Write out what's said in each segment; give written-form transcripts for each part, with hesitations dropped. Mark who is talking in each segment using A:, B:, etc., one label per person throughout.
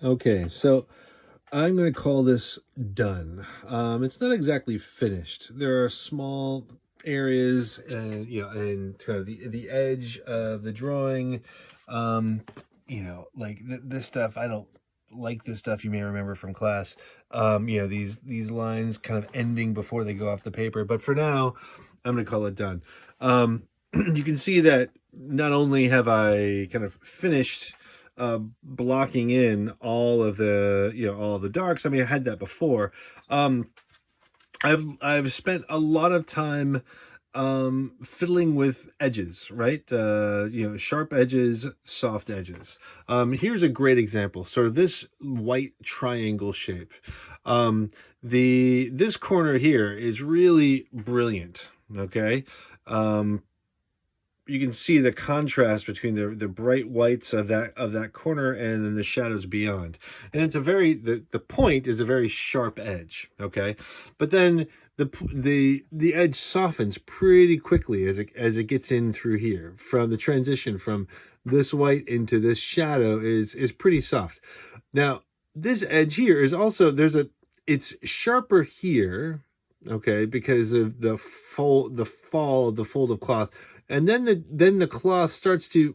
A: Okay, so I'm going to call this done. It's not exactly finished. There are small areas and and kind of the edge of the drawing. Um, like this stuff. I don't like this stuff. You may remember from class. These lines kind of ending before they go off the paper. But for now, I'm going to call it done. You can see that not only have I kind of finished blocking in all of the all of the darks. I mean, I had that before. Um, I've spent a lot of time fiddling with edges, right? Sharp edges, soft edges. Here's a great example. Sort of this white triangle shape. This corner here is really brilliant. Okay. Um, you can see the contrast between the bright whites of that corner and then the shadows beyond. And it's the point is a very sharp edge, okay? But then the edge softens pretty quickly as it gets in through here. From the transition from this white into this shadow is pretty soft. Now, this edge here is also it's sharper here, okay, because of the fall of the fold of cloth, and then the cloth starts to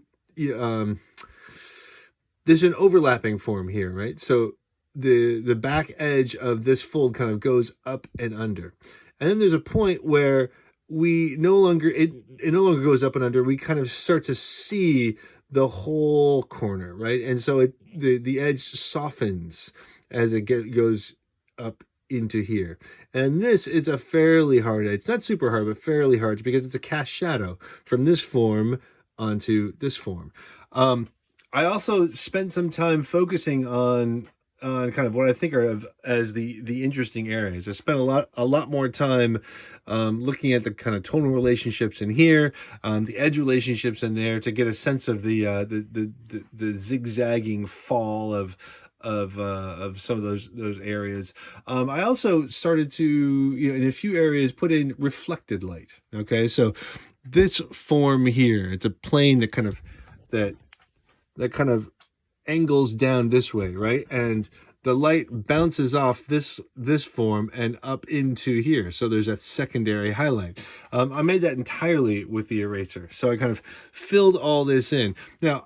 A: there's an overlapping form here, right? So the back edge of this fold kind of goes up and under, and then there's a point where we no longer it no longer goes up and under. We kind of start to see the whole corner, right? And so the edge softens as it goes up into here. And this is a fairly hard edge. Not super hard, but fairly hard because it's a cast shadow from this form onto this form. I also spent some time focusing on kind of what I think of as the interesting areas. I spent a lot more time looking at the kind of tonal relationships in here, the edge relationships in there, to get a sense of the zigzagging fall of some of those areas. I also started to, in a few areas, put in reflected light. Okay, so this form here, it's a plane that kind of angles down this way, right? And the light bounces off this form and up into here. So there's that secondary highlight. I made that entirely with the eraser. So I kind of filled all this in. Now,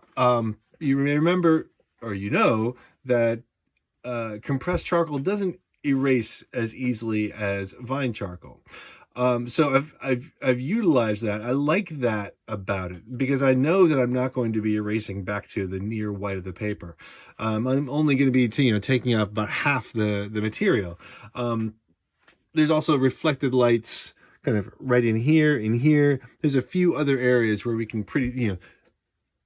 A: you may remember, or that compressed charcoal doesn't erase as easily as vine charcoal. So I've utilized that. I like that about it because I know that I'm not going to be erasing back to the near white of the paper. I'm only going to be taking up about half the material. There's also reflected lights kind of right in here. There's a few other areas where we can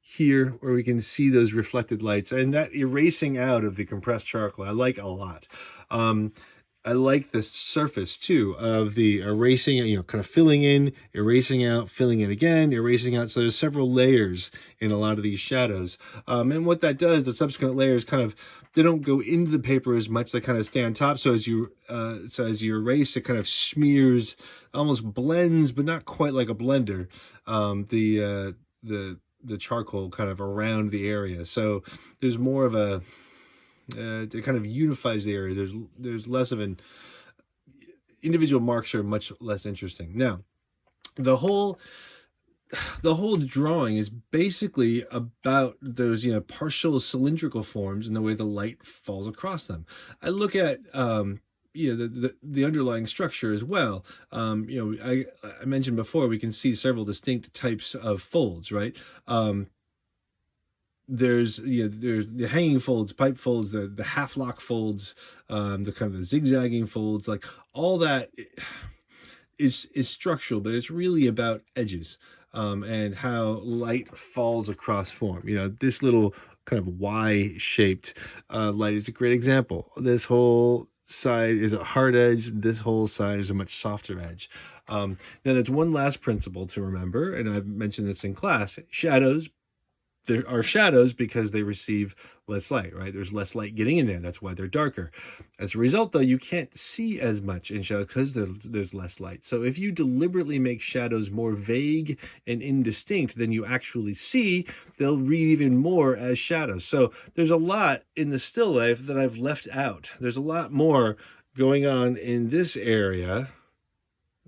A: here where we can see those reflected lights, and that erasing out of the compressed charcoal I like a lot. I like the surface too of the erasing, kind of filling in, erasing out, filling in again, erasing out. So there's several layers in a lot of these shadows. And what that does, the subsequent layers they don't go into the paper as much. They kind of stay on top. So as you erase, it kind of smears, almost blends, but not quite like a blender. The charcoal kind of around the area. So there's more of a it kind of unifies the area. There's less of an individual marks are much less interesting. Now, the whole drawing is basically about those partial cylindrical forms and the way the light falls across them. I look at the underlying structure as well. I mentioned before, we can see several distinct types of folds, right? There's the hanging folds, pipe folds, the half lock folds, the kind of the zigzagging folds, like all that is structural, but it's really about edges, and how light falls across form. This little kind of Y-shaped light is a great example. This whole side is a hard edge. This whole side is a much softer edge. Now, there's one last principle to remember, and I've mentioned this in class. Shadows there are shadows because they receive less light, right? There's less light getting in there. That's why they're darker. As a result, though, you can't see as much in shadows because there's less light. So if you deliberately make shadows more vague and indistinct than you actually see, they'll read even more as shadows. So there's a lot in the still life that I've left out. There's a lot more going on in this area,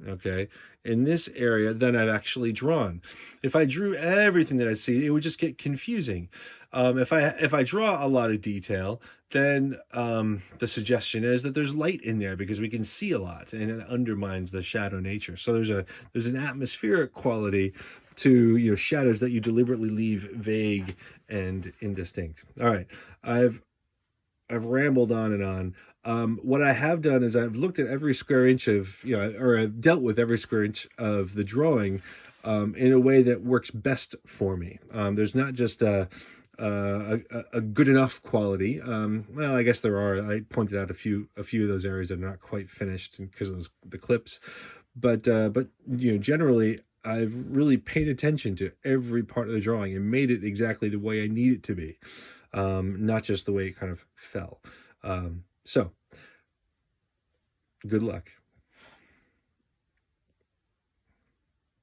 A: okay, in this area than I've actually drawn. If I drew everything that I see, it would just get confusing. If I draw a lot of detail, then the suggestion is that there's light in there because we can see a lot, and it undermines the shadow nature. So there's an atmospheric quality to shadows that you deliberately leave vague and indistinct. All right, I've rambled on and on. What I have done is I've looked at every square inch of, or I've dealt with every square inch of the drawing in a way that works best for me. There's not just a good enough quality. Well, I guess there are. I pointed out a few of those areas that are not quite finished because of the clips, but generally I've really paid attention to every part of the drawing and made it exactly the way I need it to be, not just the way it kind of fell. So, good luck.